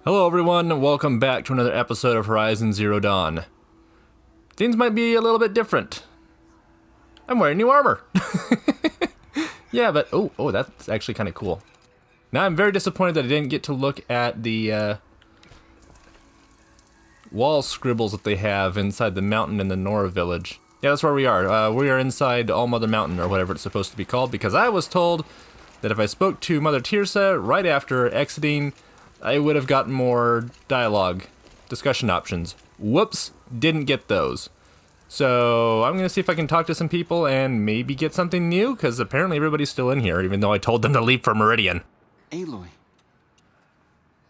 Hello everyone, welcome back to another episode of Horizon Zero Dawn. Things might be a little bit different. I'm wearing new armor. Yeah, but oh, that's actually kind of cool. Now I'm very disappointed that I didn't get to look at the wall scribbles that they have inside the mountain in the Nora village. Yeah, that's where we are. We are inside All Mother Mountain, or whatever it's supposed to be called, because I was told that if I spoke to Mother Tirsa right after exiting, I would have gotten more dialogue, discussion options. Whoops, didn't get those. So I'm going to see if I can talk to some people and maybe get something new, because apparently everybody's still in here, even though I told them to leave for Meridian. Aloy,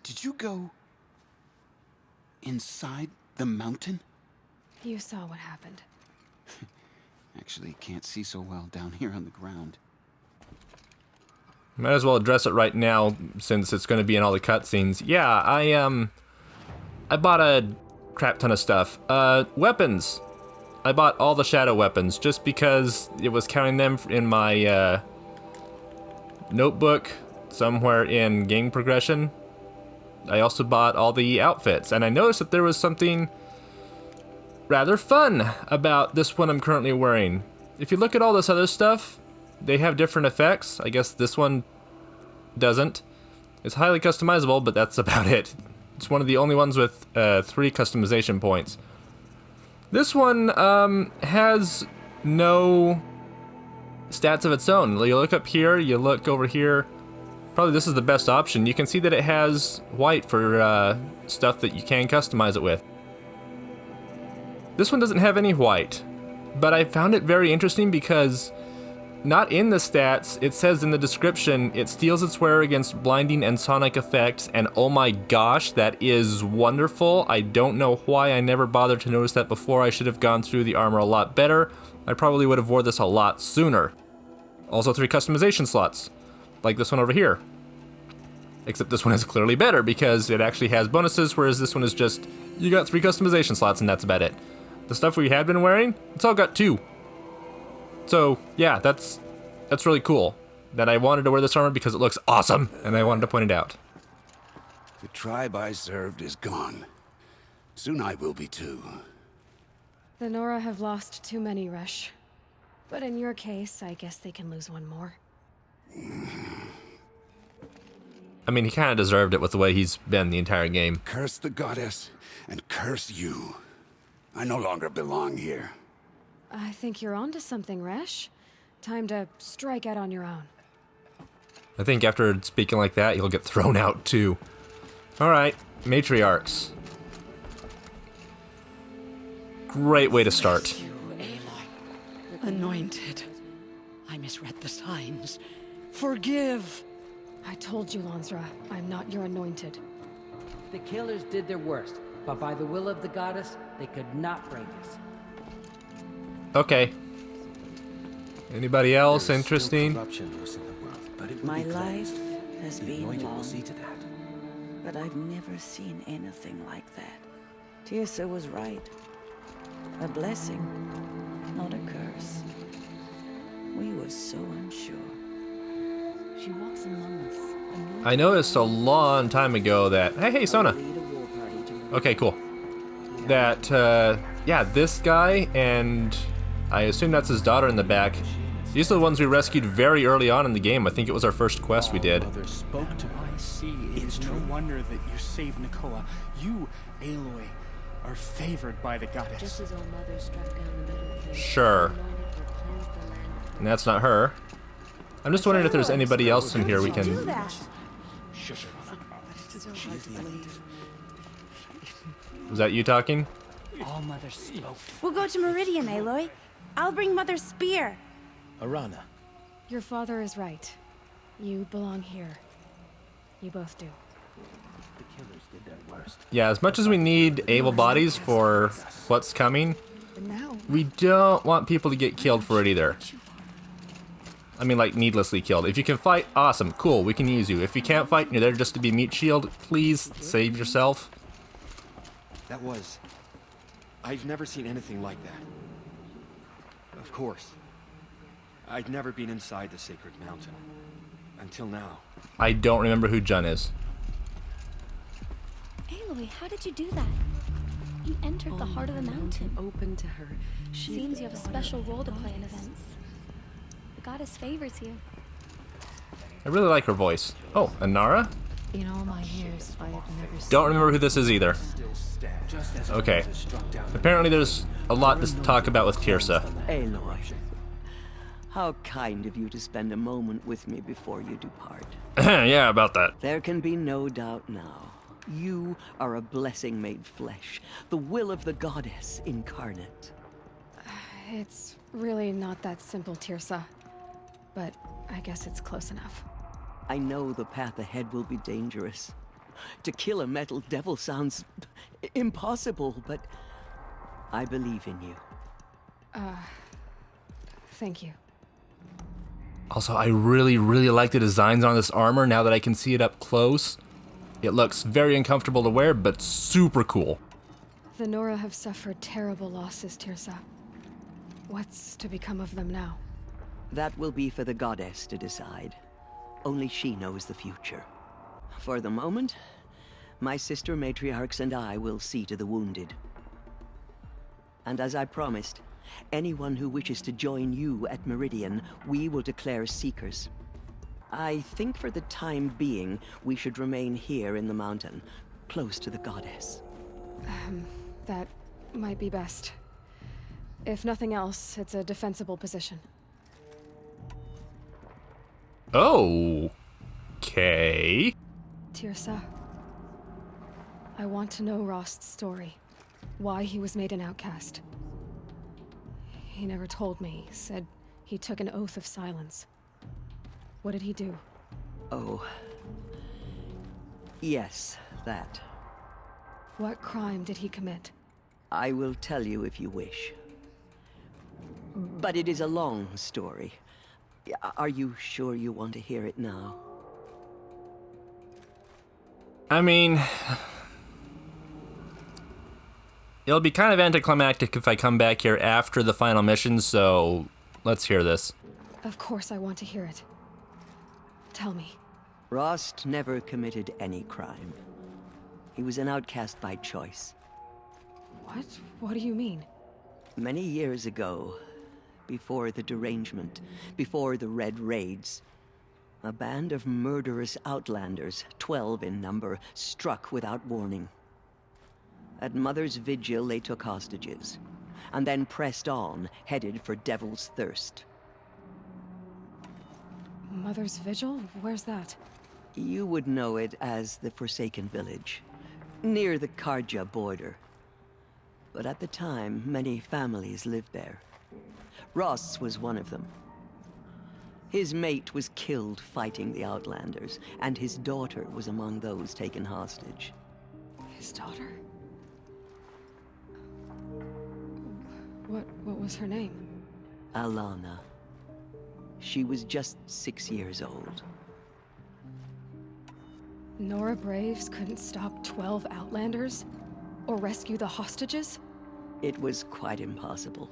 did you go inside the mountain? You saw what happened. Actually, can't see so well down here on the ground. Might as well address it right now, since it's going to be in all the cutscenes. Yeah, I bought a crap ton of stuff. Weapons. I bought all the shadow weapons, just because it was counting them in my, notebook somewhere in game progression. I also bought all the outfits, and I noticed that there was something rather fun about this one I'm currently wearing. If you look at all this other stuff, they have different effects. I guess this one doesn't. It's highly customizable, but that's about it. It's one of the only ones with 3 customization points. This one has no stats of its own. You look up here, you look over here. Probably this is the best option. You can see that it has white for stuff that you can customize it with. This one doesn't have any white, but I found it very interesting because not in the stats, it says in the description, it steals its wearer against blinding and sonic effects, and oh my gosh, that is wonderful. I don't know why I never bothered to notice that before. I should have gone through the armor a lot better. I probably would have wore this a lot sooner. Also 3 customization slots, like this one over here. Except this one is clearly better because it actually has bonuses, whereas this one is just, you got 3 customization slots and that's about it. The stuff we had been wearing, it's all got 2. So, yeah, that's really cool. That I wanted to wear this armor because it looks awesome, and I wanted to point it out. The tribe I served is gone. Soon I will be too. The Nora have lost too many, Resh. But in your case, I guess they can lose one more. I mean, he kind of deserved it with the way he's been the entire game. Curse the goddess, and curse you. I no longer belong here. I think you're onto something, Resh. Time to strike out on your own. I think after speaking like that, you'll get thrown out too. Alright, matriarchs. Great way to start. You, Aloy. Anointed. I misread the signs. Forgive. I told you, Lansra, I'm not your anointed. The killers did their worst, but by the will of the goddess, they could not break us. Okay. Anybody else interesting? My life has been long, but I've never seen anything like that. Tirsa was right. A blessing, not a curse. We were so unsure. She walks among us. I noticed a long time ago that... Hey, Sona. Okay, cool. That, yeah, this guy and... I assume that's his daughter in the back. These are the ones we rescued very early on in the game. I think it was our first quest we did. Mother spoke to my sea. It's no wonder that you saved Nakoa. You, Aloy, are favored by the goddess. Just as All Mother struck down the middle of Sure. And that's not her. I'm just wondering if there's anybody else in here we can... Shush her. Was that you talking? All Mother spoke. We'll go to Meridian, Aloy. I'll bring Mother's spear. Arana. Your father is right. You belong here. You both do. The killers did their worst. Yeah, as much as we need able bodies for what's coming, we don't want people to get killed for it either. I mean, like, needlessly killed. If you can fight, awesome, cool, we can use you. If you can't fight and you're there just to be meat shield, please save yourself. That was... I've never seen anything like that. Of course. I'd never been inside the sacred mountain. Until now. I don't remember who Jun is. Aloy, how did you do that? You entered the heart of the mountain. Open to her. Seems you have a special role to play in events. The goddess favors you. I really like her voice. Oh, Anara? In all my years, I have never seen... Don't remember who this is either. Okay. Apparently there's a lot to talk about with Tirsa. Aloy, how kind of you to spend a moment with me before you depart. Yeah, about that. There can be no doubt now. You are a blessing made flesh, the will of the goddess incarnate. It's really not that simple, Tirsa. But I guess it's close enough. I know the path ahead will be dangerous. To kill a metal devil sounds impossible, but I believe in you. Thank you. Also, I really like the designs on this armor now that I can see it up close. It looks very uncomfortable to wear, but super cool. The Nora have suffered terrible losses, Tirsa. What's to become of them now? That will be for the goddess to decide. Only she knows the future. For the moment, my sister matriarchs and I will see to the wounded. And as I promised, anyone who wishes to join you at Meridian, we will declare seekers. I think for the time being, we should remain here in the mountain, close to the goddess. That might be best. If nothing else, it's a defensible position. Okay. Tirsa, I want to know Rost's story. Why he was made an outcast. He never told me. Said he took an oath of silence. What did he do? Oh. Yes, that. What crime did he commit? I will tell you if you wish. But it is a long story. Are you sure you want to hear it now? I mean, it'll be kind of anticlimactic if I come back here after the final mission, so let's hear this. Of course I want to hear it. Tell me. Rost never committed any crime. He was an outcast by choice. What? What do you mean? Many years ago, before the derangement, before the Red Raids, a band of murderous outlanders, 12 in number, struck without warning. At Mother's Vigil, they took hostages, and then pressed on, headed for Devil's Thirst. Mother's Vigil? Where's that? You would know it as the Forsaken Village, near the Karja border. But at the time, many families lived there. Ross was one of them. His mate was killed fighting the Outlanders, and his daughter was among those taken hostage. His daughter? What was her name? Alana. She was just 6 years old. Nora Braves couldn't stop 12 Outlanders? Or rescue the hostages? It was quite impossible.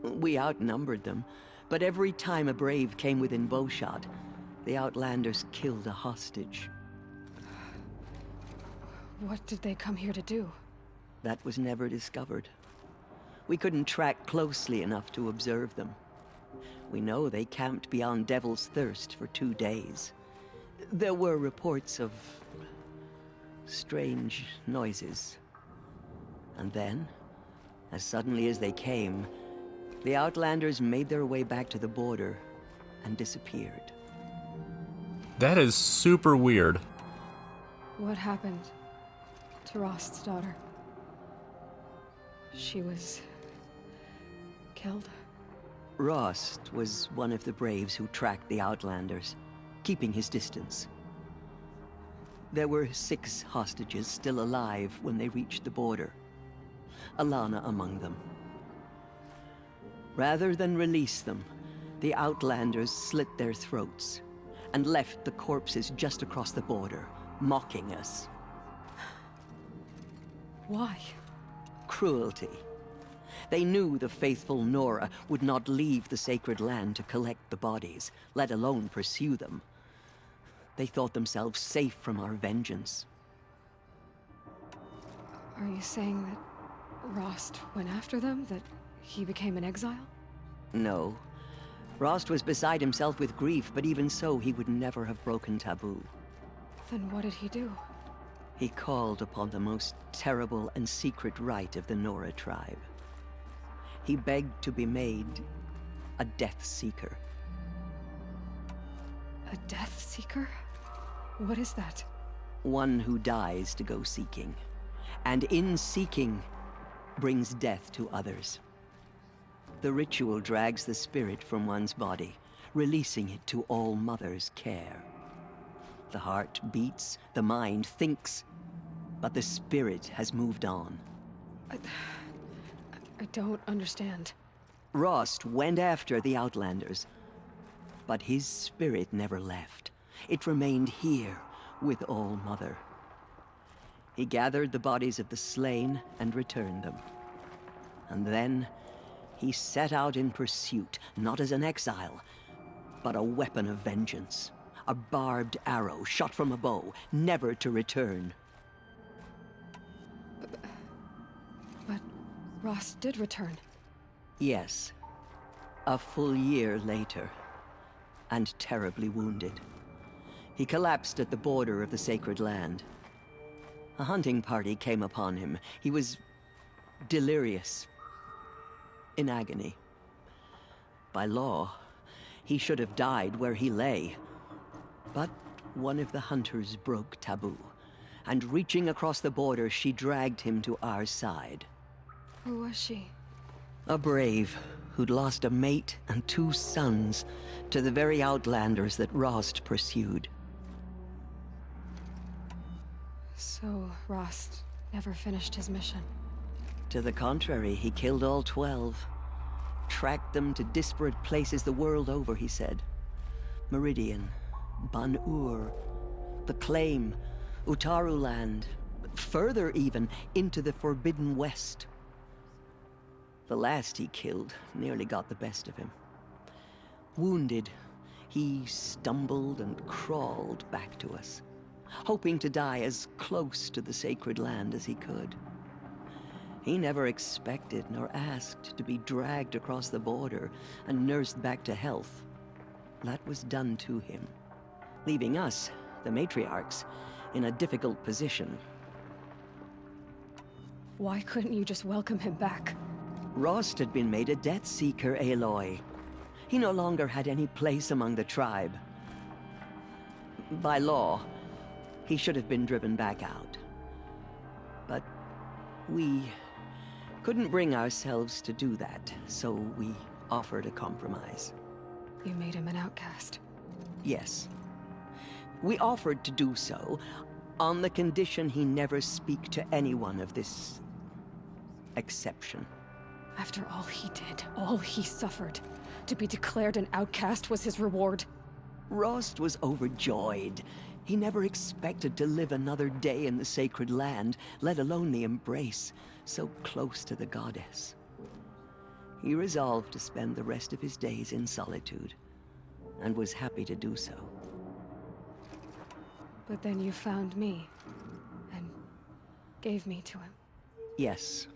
We outnumbered them, but every time a Brave came within bowshot, the Outlanders killed a hostage. What did they come here to do? That was never discovered. We couldn't track closely enough to observe them. We know they camped beyond Devil's Thirst for 2 days. There were reports of strange noises. And then, as suddenly as they came, the Outlanders made their way back to the border and disappeared. That is super weird. What happened to Rost's daughter? She was killed? Rost was one of the Braves who tracked the Outlanders, keeping his distance. There were 6 hostages still alive when they reached the border. Alana among them. Rather than release them, the Outlanders slit their throats and left the corpses just across the border, mocking us. Why? Cruelty. They knew the faithful Nora would not leave the sacred land to collect the bodies, let alone pursue them. They thought themselves safe from our vengeance. Are you saying that Rost went after them? That he became an exile? No. Rost was beside himself with grief, but even so, he would never have broken taboo. Then what did he do? He called upon the most terrible and secret rite of the Nora tribe. He begged to be made a Death Seeker. A Death Seeker? What is that? One who dies to go seeking, and in seeking, brings death to others. The ritual drags the spirit from one's body, releasing it to All Mother's care. The heart beats, the mind thinks, but the spirit has moved on. I don't understand. Rost went after the Outlanders, but his spirit never left. It remained here with All Mother. He gathered the bodies of the slain and returned them. And then he set out in pursuit, not as an exile, but a weapon of vengeance. A barbed arrow shot from a bow, never to return. But Rost did return. Yes. A full year later, and terribly wounded. He collapsed at the border of the sacred land. A hunting party came upon him. He was delirious, in agony. By law, he should have died where he lay. But one of the hunters broke taboo, and reaching across the border, she dragged him to our side. Who was she? A brave who'd lost a mate and 2 sons to the very Outlanders that Rost pursued. So Rost never finished his mission. To the contrary, he killed all 12. Tracked them to disparate places the world over, he said. Meridian, Ban-Ur, the Claim, Utaru Land, further even, into the Forbidden West. The last he killed nearly got the best of him. Wounded, he stumbled and crawled back to us, hoping to die as close to the sacred land as he could. He never expected nor asked to be dragged across the border and nursed back to health. That was done to him, leaving us, the matriarchs, in a difficult position. Why couldn't you just welcome him back? Rost had been made a Death Seeker, Aloy. He no longer had any place among the tribe. By law, he should have been driven back out. But we couldn't bring ourselves to do that, so we offered a compromise. You made him an outcast. Yes. We offered to do so on the condition he never speak to anyone of this exception. After all he did, all he suffered, to be declared an outcast was his reward. Rost was overjoyed. He never expected to live another day in the sacred land, let alone the embrace, so close to the goddess. He resolved to spend the rest of his days in solitude, and was happy to do so. But then you found me, and gave me to him. Yes.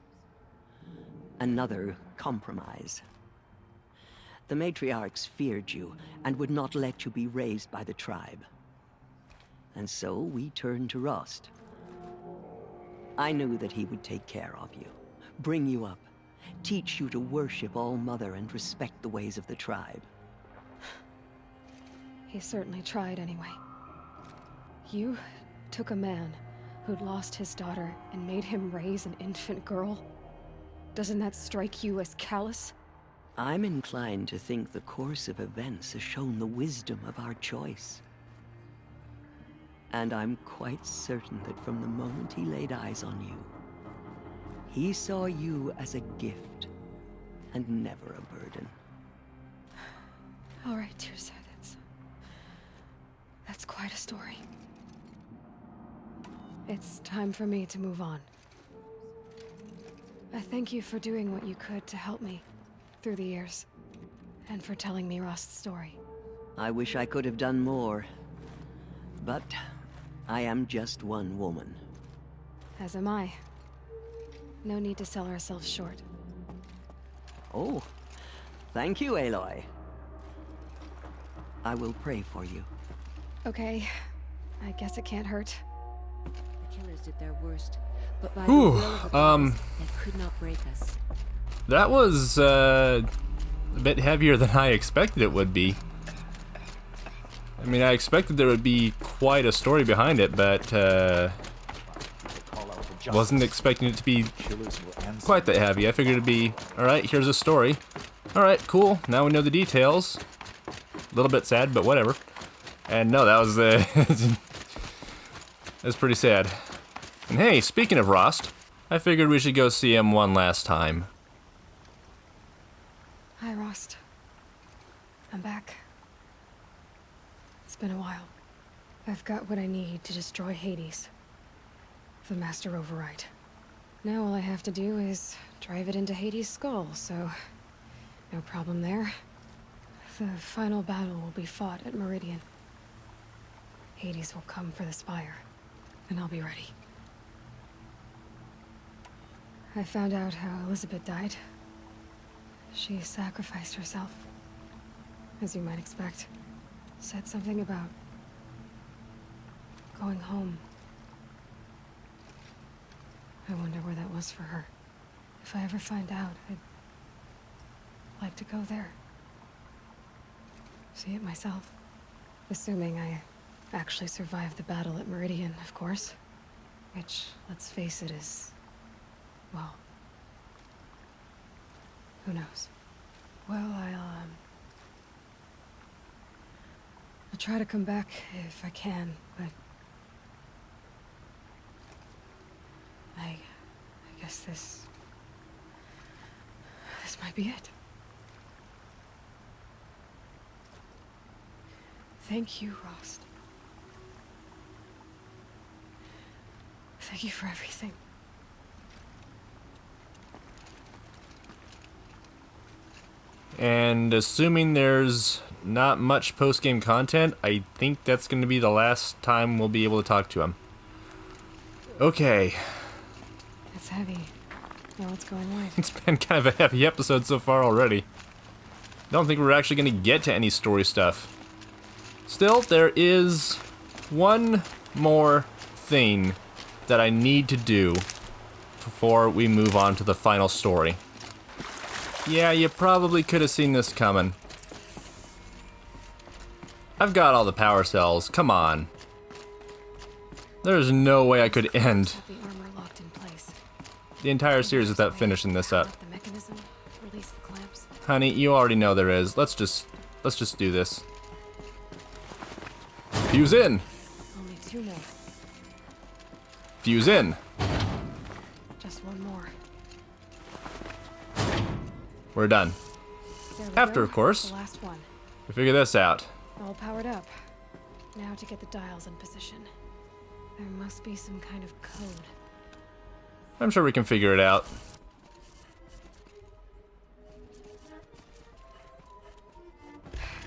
Another compromise. The matriarchs feared you, and would not let you be raised by the tribe. And so we turned to Rost. I knew that he would take care of you, bring you up, teach you to worship All Mother and respect the ways of the tribe. He certainly tried anyway. You took a man who'd lost his daughter and made him raise an infant girl. Doesn't that strike you as callous? I'm inclined to think the course of events has shown the wisdom of our choice. And I'm quite certain that from the moment he laid eyes on you, he saw you as a gift and never a burden. All right, Tirsa, that's quite a story. It's time for me to move on. I thank you for doing what you could to help me through the years, and for telling me Rost's story. I wish I could have done more, but I am just one woman. As am I. No need to sell ourselves short. Oh, thank you, Aloy. I will pray for you. Okay. I guess it can't hurt. The killers did their worst, but by Whew, the will of the goddess, they could not break us. That was a bit heavier than I expected it would be. I mean, I expected there would be quite a story behind it, but wasn't expecting it to be quite that heavy. I figured it'd be, alright, here's a story. Alright, cool, now we know the details. A little bit sad, but whatever. And no, that was that's pretty sad. And hey, speaking of Rost, I figured we should go see him one last time. Hi, Rost. I'm back. It's been a while. I've got what I need to destroy Hades. The Master Override. Now all I have to do is drive it into Hades' skull, so no problem there. The final battle will be fought at Meridian. Hades will come for the Spire, and I'll be ready. I found out how Elizabeth died. She sacrificed herself, as you might expect. Said something about going home. I wonder where that was for her. If I ever find out, I'd like to go there. See it myself. Assuming I actually survived the battle at Meridian, of course. Which, let's face it, is... well... who knows? Well, I'll try to come back if I can, but... I guess this might be it. Thank you, Rost. Thank you for everything. And assuming there's not much post-game content, I think that's going to be the last time we'll be able to talk to him. Okay. It's heavy. Now it's going light. It's been kind of a heavy episode so far already. Don't think we're actually going to get to any story stuff. Still, there is one more thing that I need to do before we move on to the final story. Yeah, you probably could have seen this coming. I've got all the power cells, come on. There's no way I could end The armor locked in place. the entire series without finishing this up. The mechanism, release the clamps. Honey, you already know there is. Let's just do this. Fuse in! Only two more. Fuse in! Just one more. We're done. There we After, go. of course, The last one. we figure this out. All powered up. Now to get the dials in position. There must be some kind of code. I'm sure we can figure it out.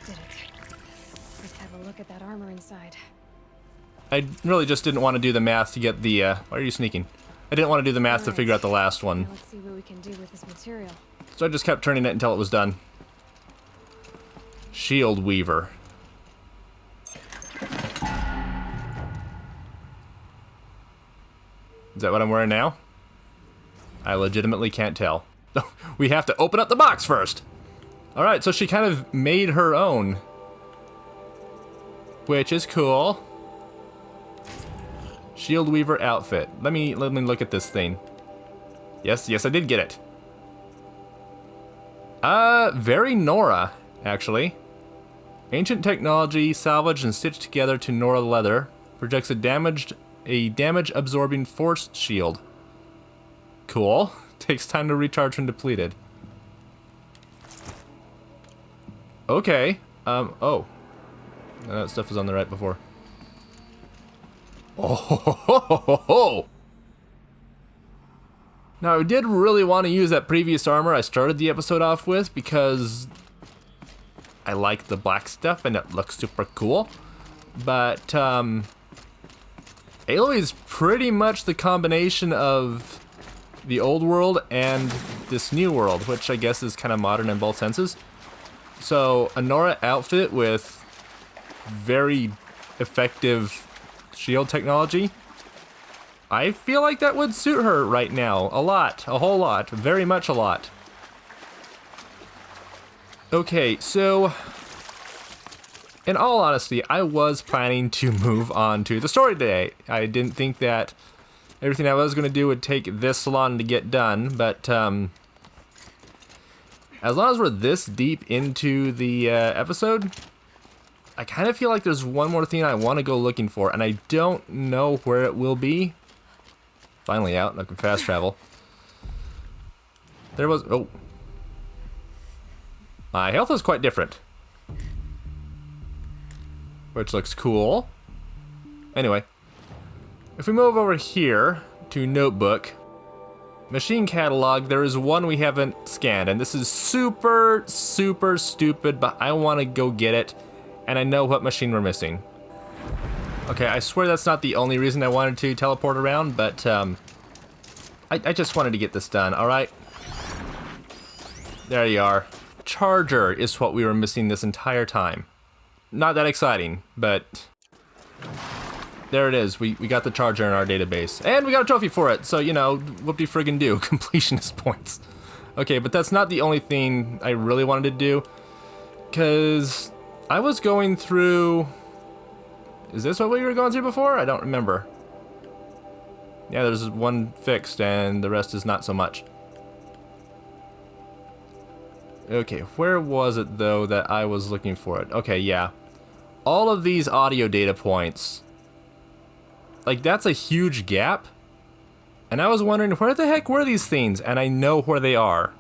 Did it. Let's have a look at that armor inside. I really just didn't want to do the math to get the, why are you sneaking? I didn't want to do the math to figure out the last one. Now let's see what we can do with this material. So I just kept turning it until it was done. Shield Weaver. Is that what I'm wearing now? I legitimately can't tell. We have to open up the box first! Alright, so she kind of made her own. Which is cool. Shield Weaver outfit. Let me look at this thing. Yes, I did get it. Very Nora, actually. Ancient technology salvaged and stitched together to Nora leather. Projects a damage-absorbing force shield. Cool. Takes time to recharge when depleted. Okay. Oh. That stuff was on the right before. Oh. Now, I did really want to use that previous armor I started the episode off with because I like the black stuff and it looks super cool. But, Aloy is pretty much the combination of the old world and this new world, which I guess is kind of modern in both senses. So, a Nora outfit with very effective shield technology. I feel like that would suit her right now. A lot. A whole lot. Very much a lot. Okay, so in all honesty, I was planning to move on to the story today. I didn't think that everything I was going to do would take this long to get done, but as long as we're this deep into the episode, I kind of feel like there's one more thing I want to go looking for, and I don't know where it will be. Finally out, and I can fast travel. There was... oh. My health is quite different. Which looks cool. Anyway. If we move over here to Notebook, Machine Catalog, there is one we haven't scanned. And this is super, super stupid, but I want to go get it. And I know what machine we're missing. Okay, I swear that's not the only reason I wanted to teleport around, but I just wanted to get this done, alright? There you are. Charger is what we were missing this entire time. Not that exciting, but there it is. We got the charger in our database. And we got a trophy for it, so, you know, whoop-de-friggin-do, completionist points. Okay, but that's not the only thing I really wanted to do, because I was going through... Is this what we were going through before? I don't remember. Yeah, there's one fixed, and the rest is not so much. Okay, where was it, though, that I was looking for it? Okay, yeah. All of these audio data points. Like, that's a huge gap. And I was wondering, where the heck were these things? And I know where they are.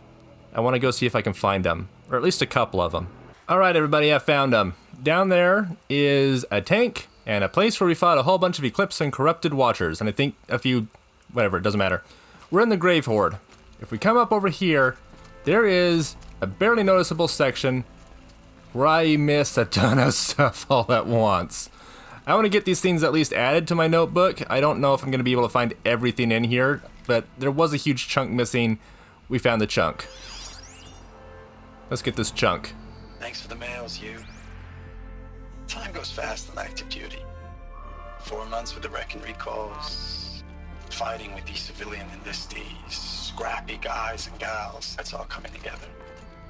I want to go see if I can find them. Or at least a couple of them. Alright, everybody, I found them. Down there is a tank, and a place where we fought a whole bunch of Eclipse and Corrupted Watchers. And I think a few... whatever, it doesn't matter. We're in the Grave Horde. If we come up over here, there is a barely noticeable section where I missed a ton of stuff all at once. I want to get these things at least added to my notebook. I don't know if I'm going to be able to find everything in here, but there was a huge chunk missing. We found the chunk. Let's get this chunk. Thanks for the mails, you. Time goes fast on active duty. 4 months with the wreck and recalls, fighting with these civilian enlistees, scrappy guys and gals. That's all coming together.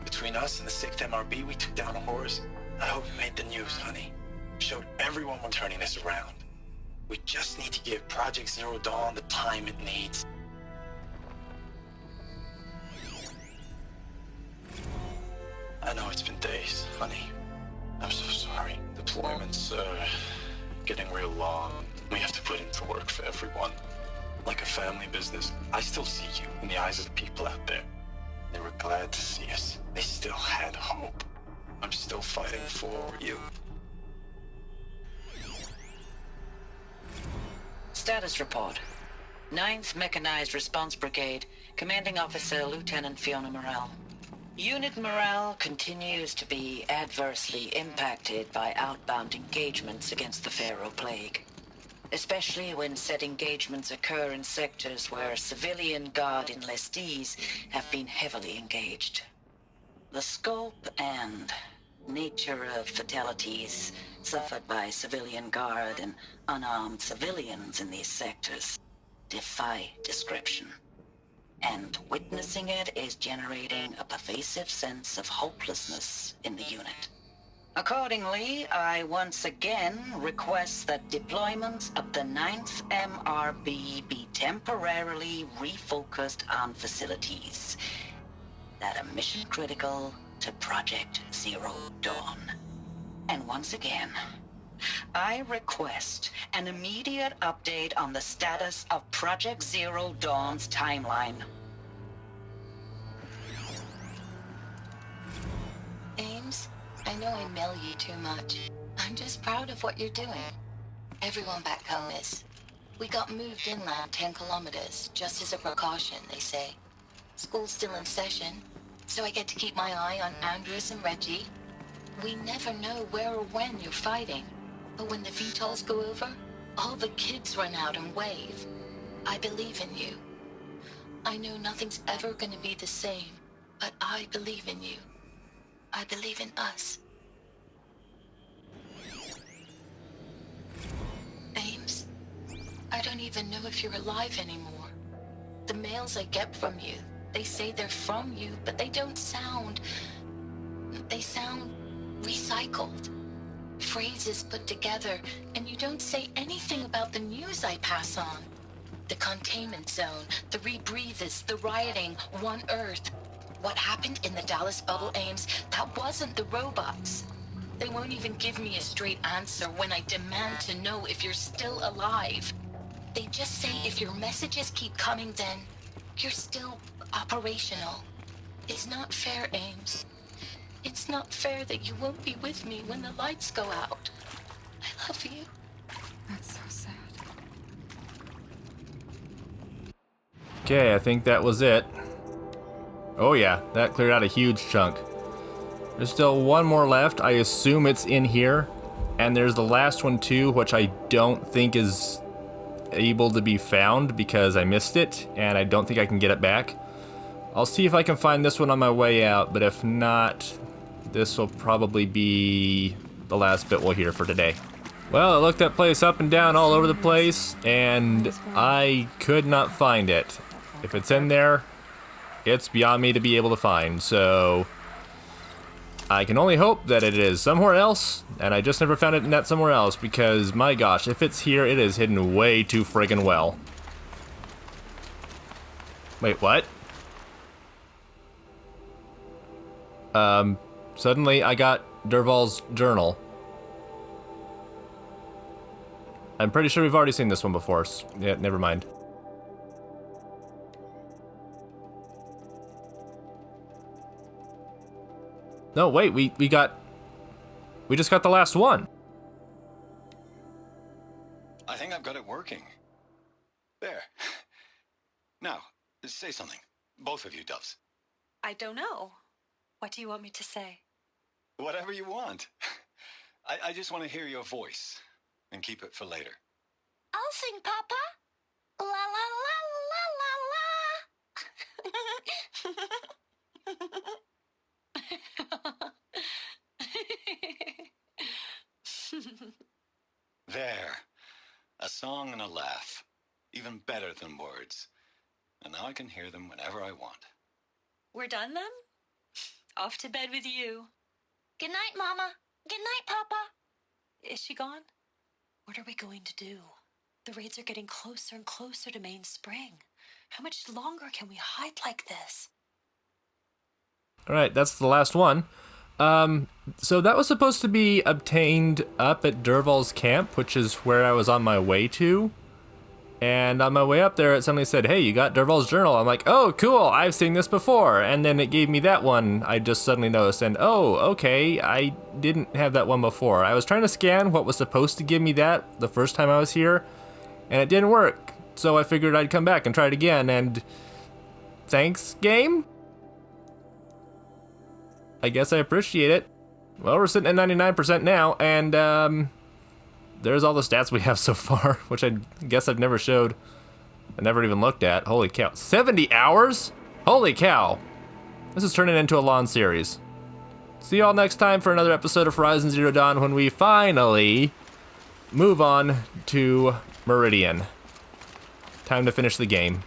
Between us and the 6th MRB, we took down a horse. I hope you made the news, honey. Showed everyone we're turning this around. We just need to give Project Zero Dawn the time it needs. I know it's been days, honey. I'm so sorry. Deployments are getting real long. We have to put in the work for everyone. Like a family business. I still see you in the eyes of the people out there. They were glad to see us. They still had hope. I'm still fighting for you. Status report. 9th Mechanized Response Brigade, Commanding Officer Lieutenant Fiona Morrell. Unit morale continues to be adversely impacted by outbound engagements against the Pharaoh Plague, especially when said engagements occur in sectors where civilian guard enlistees have been heavily engaged. The scope and nature of fatalities suffered by civilian guard and unarmed civilians in these sectors defy description. And witnessing it is generating a pervasive sense of hopelessness in the unit. Accordingly, I once again request that deployments of the 9th MRB be temporarily refocused on facilities that are mission critical to Project Zero Dawn. And once again, I request an immediate update on the status of Project Zero Dawn's timeline. Ames, I know I mail you too much. I'm just proud of what you're doing. Everyone back home is. We got moved inland 10 kilometers, just as a precaution, they say. School's still in session, so I get to keep my eye on Andres and Reggie. We never know where or when you're fighting. But when the VTOLs go over, all the kids run out and wave. I believe in you. I know nothing's ever gonna be the same, but I believe in you. I believe in us. Ames, I don't even know if you're alive anymore. The mails I get from you, they say they're from you, but they don't sound... They sound recycled. Phrases put together, and you don't say anything about the news I pass on. The containment zone, the rebreathers, the rioting, One Earth. What happened in the Dallas bubble, Ames, that wasn't the robots. They won't even give me a straight answer when I demand to know if you're still alive. They just say if your messages keep coming, then you're still operational. It's not fair, Ames. It's not fair that you won't be with me when the lights go out. I love you. That's so sad. Okay, I think that was it. Oh yeah, that cleared out a huge chunk. There's still one more left. I assume it's in here. And there's the last one too, which I don't think is able to be found because I missed it, and I don't think I can get it back. I'll see if I can find this one on my way out, but if not, this will probably be the last bit we'll hear for today. Well, I looked that place up and down all over the place, and I could not find it. If it's in there, it's beyond me to be able to find, so I can only hope that it is somewhere else, and I just never found it in that somewhere else, because my gosh, if it's here, it is hidden way too friggin' well. Wait, what? Suddenly I got Dervahl's journal. I'm pretty sure we've already seen this one before. Yeah, never mind. No, wait, we just got the last one. I think I've got it working. There. Now, say something. Both of you, Doves. I don't know. What do you want me to say? Whatever you want. I just want to hear your voice and keep it for later. I'll sing, Papa. La la la la la There. A song and a laugh. Even better than words. And now I can hear them whenever I want. We're done then? Off to bed with you. Good night, Mama. Good night, Papa. Is she gone? What are we going to do? The raids are getting closer and closer to Main Spring. How much longer can we hide like this? Alright, that's the last one. So that was supposed to be obtained up at Dervahl's camp, which is where I was on my way to. And on my way up there, it suddenly said, hey, you got Dervahl's journal. I'm like, oh, cool, I've seen this before. And then it gave me that one, I just suddenly noticed. And, oh, okay, I didn't have that one before. I was trying to scan what was supposed to give me that the first time I was here, and it didn't work. So I figured I'd come back and try it again, and thanks, game? I guess I appreciate it. Well, we're sitting at 99% now, and, there's all the stats we have so far, which I guess I've never showed. I never even looked at. Holy cow. 70 hours? Holy cow. This is turning into a long series. See y'all next time for another episode of Horizon Zero Dawn when we finally move on to Meridian. Time to finish the game.